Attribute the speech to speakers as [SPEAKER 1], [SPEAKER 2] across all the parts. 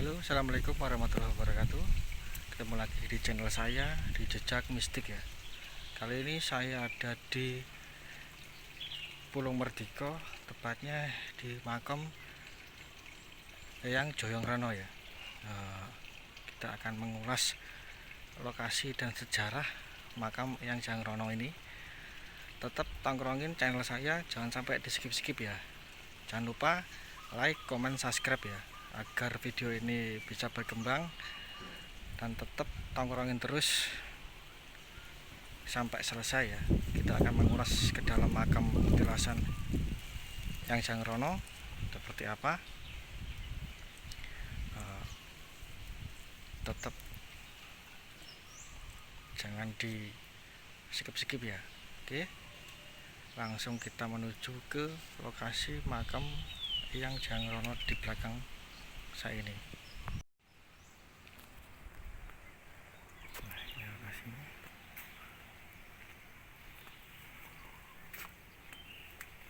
[SPEAKER 1] Halo, assalamualaikum warahmatullahi wabarakatuh. Ketemu lagi di channel saya di Jejak Mistik ya. Kali ini saya ada di Pulau Merdiko, tepatnya di makam Eyang Joyong Rono ya. Kita akan mengulas lokasi dan sejarah makam Eyang Joyong Rono ini. Tetap tongkrongin channel saya, jangan sampai di skip ya. Jangan lupa like, comment, subscribe ya, agar video ini bisa berkembang. Dan tetap tongkrongin terus sampai selesai ya. Kita akan mengulas ke dalam makam petilasan Eyang Joyong Rono seperti apa. Tetap jangan di skip ya. Oke, langsung kita menuju ke lokasi makam Eyang Joyong Rono di belakang saya ini. Nah, ini lokasinya.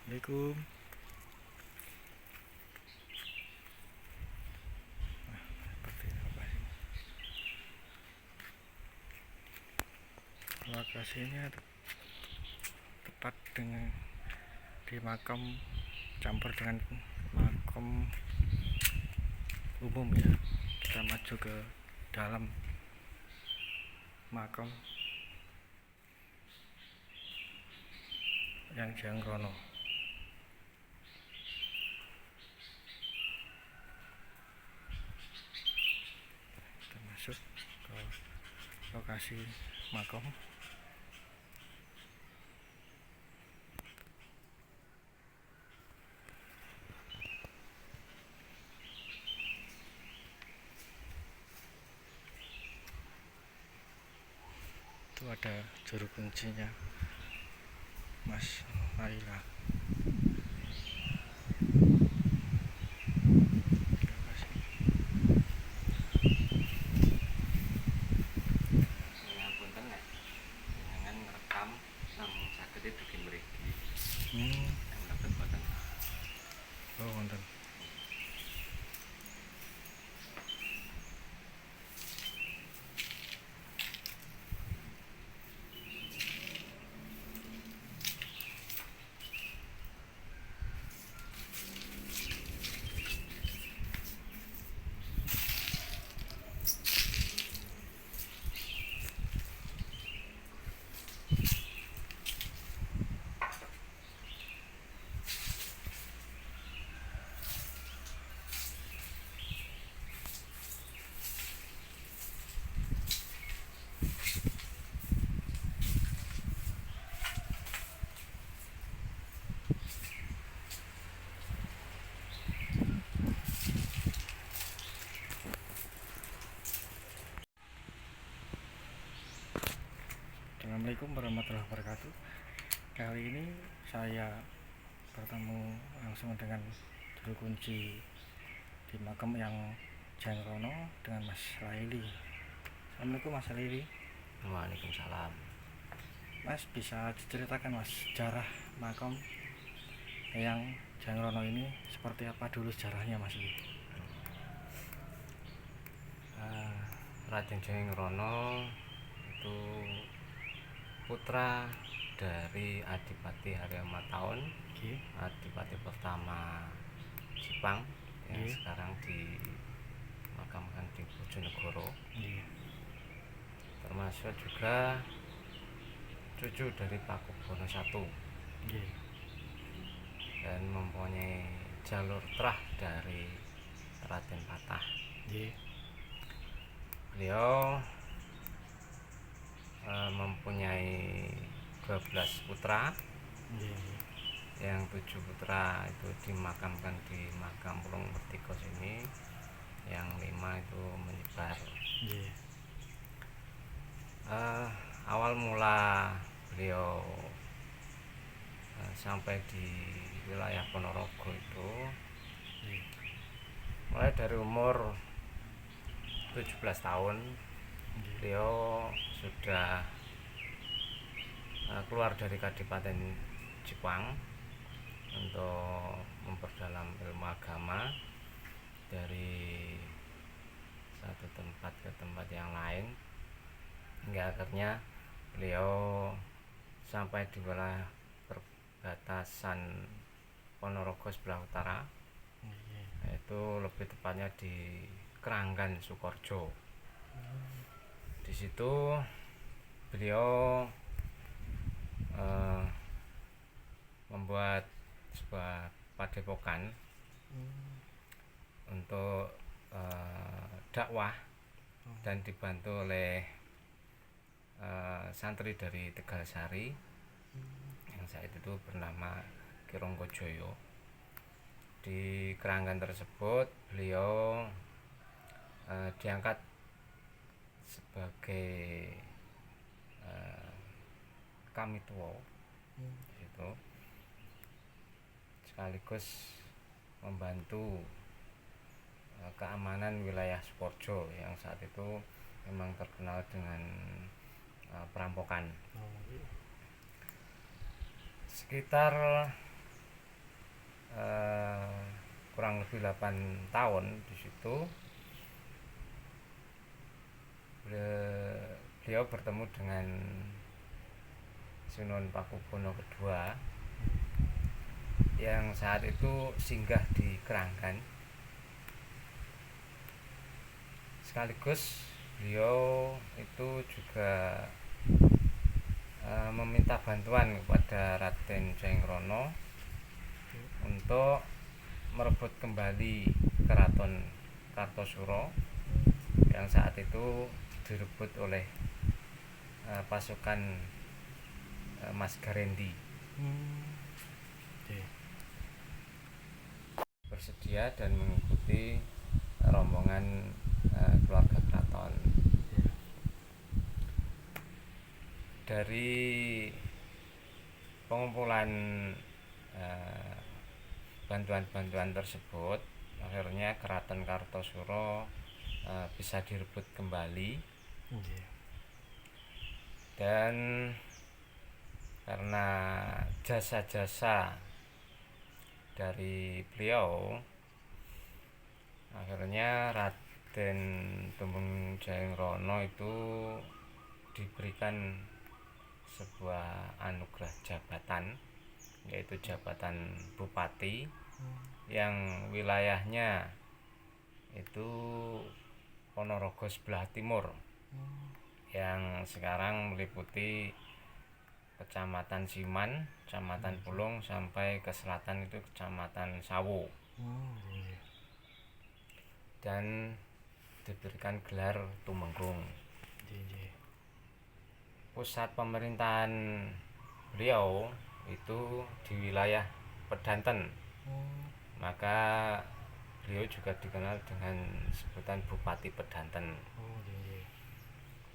[SPEAKER 1] Assalamualaikum. Nah, seperti ini lokasinya tepat dengan di makam campur dengan makam umum ya. Kita maju ke dalam makam Eyang Joyong Rono. Kita masuk ke lokasi makam. Itu ada juru kuncinya, Mas Laila. Oh, wonten. Assalamualaikum warahmatullahi wabarakatuh. Kali ini saya bertemu langsung dengan juru kunci di makam Eyang Joyong Rono dengan Mas Laili. Assalamualaikum Mas Laili.
[SPEAKER 2] Waalaikumsalam.
[SPEAKER 1] Mas, bisa diceritakan Mas sejarah makam Eyang Joyong Rono ini seperti apa dulu sejarahnya Mas?
[SPEAKER 2] Raden Joyong Rono itu putra dari Adipati Haryamatahun, Adipati pertama Jepang yang sekarang dimakamkan di Bojonegoro. Termasuk juga cucu dari Pakubono I dan mempunyai jalur terah dari Raden Patah. Beliau mempunyai 12 putra, yang 7 putra itu dimakamkan di makam Pulau Merdiko sini, yang 5 itu menyebar. Awal mula beliau sampai di wilayah Ponorogo itu mulai dari umur 17 tahun beliau sudah keluar dari Kadipaten Jepang untuk memperdalam ilmu agama dari berangkat ke tempat yang lain, hingga akhirnya beliau sampai di wilayah perbatasan Ponorogo sebelah utara, yaitu lebih tepatnya di Keranggan Sukorejo. Di situ beliau membuat sebuah padepokan untuk dakwah dan dibantu oleh santri dari Tegalsari yang saat itu bernama Ki Ronggojoyo. Di Keranggan tersebut beliau diangkat sebagai Kamituo itu, sekaligus membantu keamanan wilayah Sukorejo yang saat itu memang terkenal dengan perampokan. Sekitar kurang lebih 8 tahun di situ beliau bertemu dengan Sunan Pakubono II yang saat itu singgah di Keranggan. Sekaligus beliau itu juga meminta bantuan kepada Raden Jayengkrana untuk merebut kembali Keraton Kartosuro yang saat itu direbut oleh pasukan Mas Garendi. Bersedia dan mengikuti rombongan keluarga keraton. Dari pengumpulan bantuan-bantuan tersebut, akhirnya Keraton Kartosuro bisa direbut kembali. Dan karena jasa-jasa dari beliau, akhirnya Raden Tumeng Jayengkrana itu diberikan sebuah anugerah jabatan, yaitu jabatan bupati yang wilayahnya itu Ponorogo sebelah timur, yang sekarang meliputi Kecamatan Siman, Kecamatan Pulung, sampai ke selatan itu Kecamatan Sawo. Dan diberikan gelar Tumenggung. Pusat pemerintahan beliau itu di wilayah Pedanten, maka beliau juga dikenal dengan sebutan Bupati Pedanten.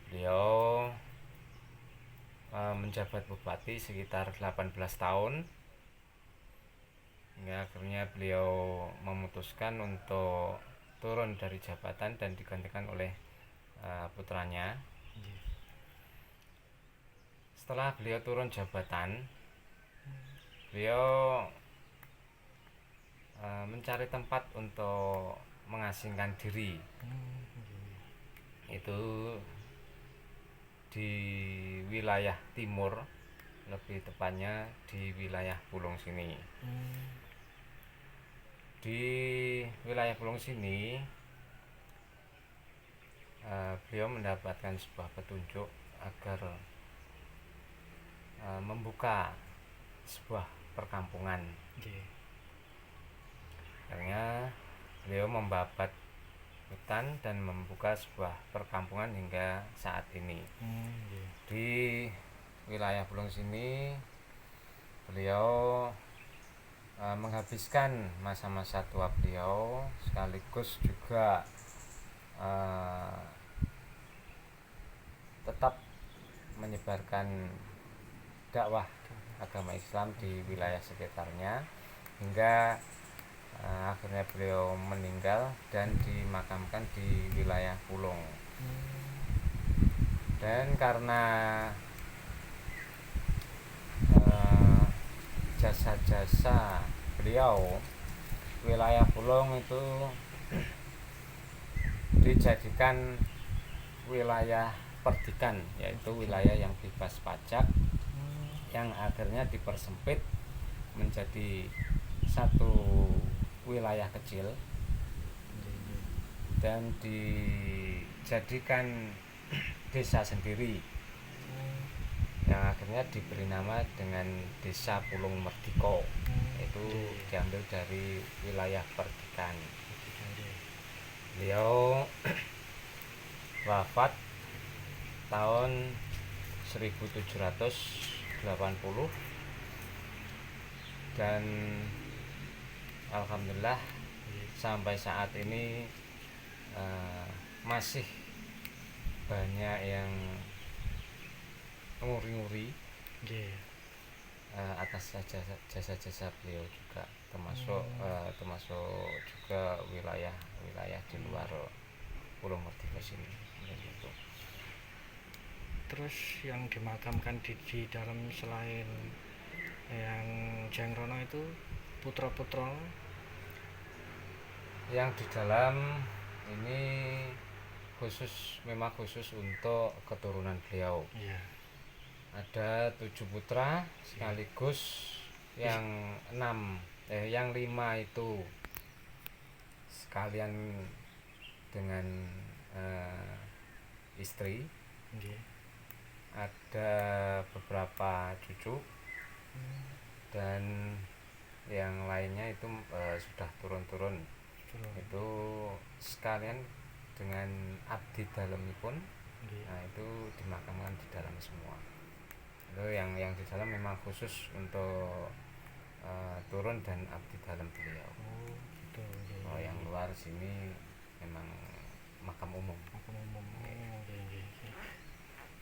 [SPEAKER 2] Beliau menjabat bupati sekitar 18 tahun, hingga akhirnya beliau memutuskan untuk turun dari jabatan dan digantikan oleh putranya. Setelah beliau turun jabatan, beliau mencari tempat untuk mengasingkan diri. Itu di wilayah timur, lebih tepatnya di wilayah Pulung sini. Di wilayah Pulung sini beliau mendapatkan sebuah petunjuk agar membuka sebuah perkampungan. Akhirnya beliau membabat hutan dan membuka sebuah perkampungan hingga saat ini. Di wilayah Pulung sini beliau menghabiskan masa-masa tua beliau, sekaligus juga tetap menyebarkan dakwah agama Islam di wilayah sekitarnya, hingga akhirnya beliau meninggal dan dimakamkan di wilayah Pulung. Dan karena jasa-jasa beliau, wilayah Pulung itu dijadikan wilayah Perdikan, yaitu wilayah yang bebas pajak yang akhirnya dipersempit menjadi satu wilayah kecil dan dijadikan desa sendiri yang akhirnya diberi nama dengan Desa Pulung Merdiko. Itu diambil dari wilayah Perdikan. Beliau wafat tahun 1780 dan alhamdulillah sampai saat ini masih banyak yang nguri-nguri atas jasa-jasa beliau juga, termasuk juga wilayah di luar Pulau Merdeka sini. Gitu.
[SPEAKER 1] Terus yang dimakamkan di dalam selain yang Jeng Rono itu putra-putra
[SPEAKER 2] yang di dalam ini memang khusus untuk keturunan beliau.
[SPEAKER 1] iya.
[SPEAKER 2] Ada 7 putra sekaligus yang 5 itu sekalian dengan istri. Ada beberapa cucu dan yang lainnya itu sudah turun-turun. Itu sekalian dengan abdi dalemipun. Nah, itu dimakamkan di dalam semua. Itu yang di dalam memang khusus untuk turun dan abdi dalam beliau. Kalau yang luar sini memang makam umum.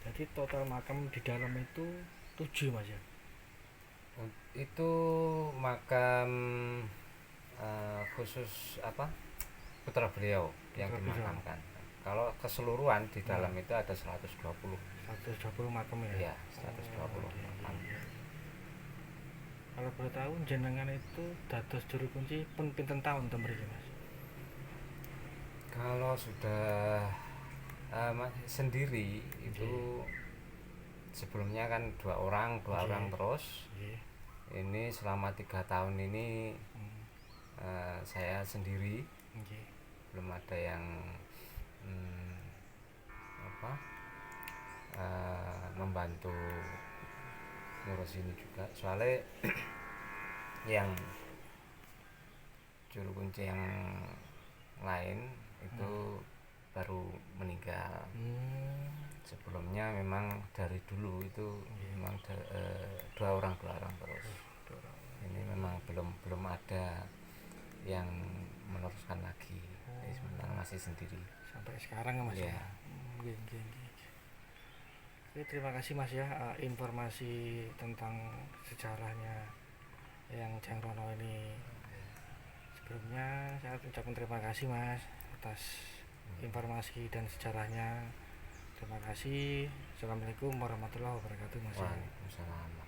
[SPEAKER 1] Jadi total makam di dalam itu 7 Mas ya?
[SPEAKER 2] Itu makam khusus putra beliau yang dimakamkan. Kalau keseluruhan di dalam itu ada 120
[SPEAKER 1] makam ya?
[SPEAKER 2] Iya, 120 makam.
[SPEAKER 1] Kalau boleh tahu jenengan itu dados juru kunci pun pinten tahun teng mriki Mas?
[SPEAKER 2] Kalau sudah sendiri itu sebelumnya kan dua orang terus. Ini selama 3 tahun ini saya sendiri, belum ada yang membantu ngurus ini juga. Soalnya yang juru kunci yang lain itu baru meninggal. Sebelumnya memang dari dulu itu memang 2 orang terus. Ini memang belum ada yang meneruskan lagi. Jadi sementara masih sendiri
[SPEAKER 1] sampai sekarang ya Mas ya. Oke, terima kasih Mas ya, informasi tentang sejarahnya yang Jeng Rono ini. Sebelumnya saya ucapkan terima kasih Mas atas informasi dan sejarahnya. Terima kasih. Assalamualaikum warahmatullahi wabarakatuh Mas.
[SPEAKER 2] Waalaikumsalam.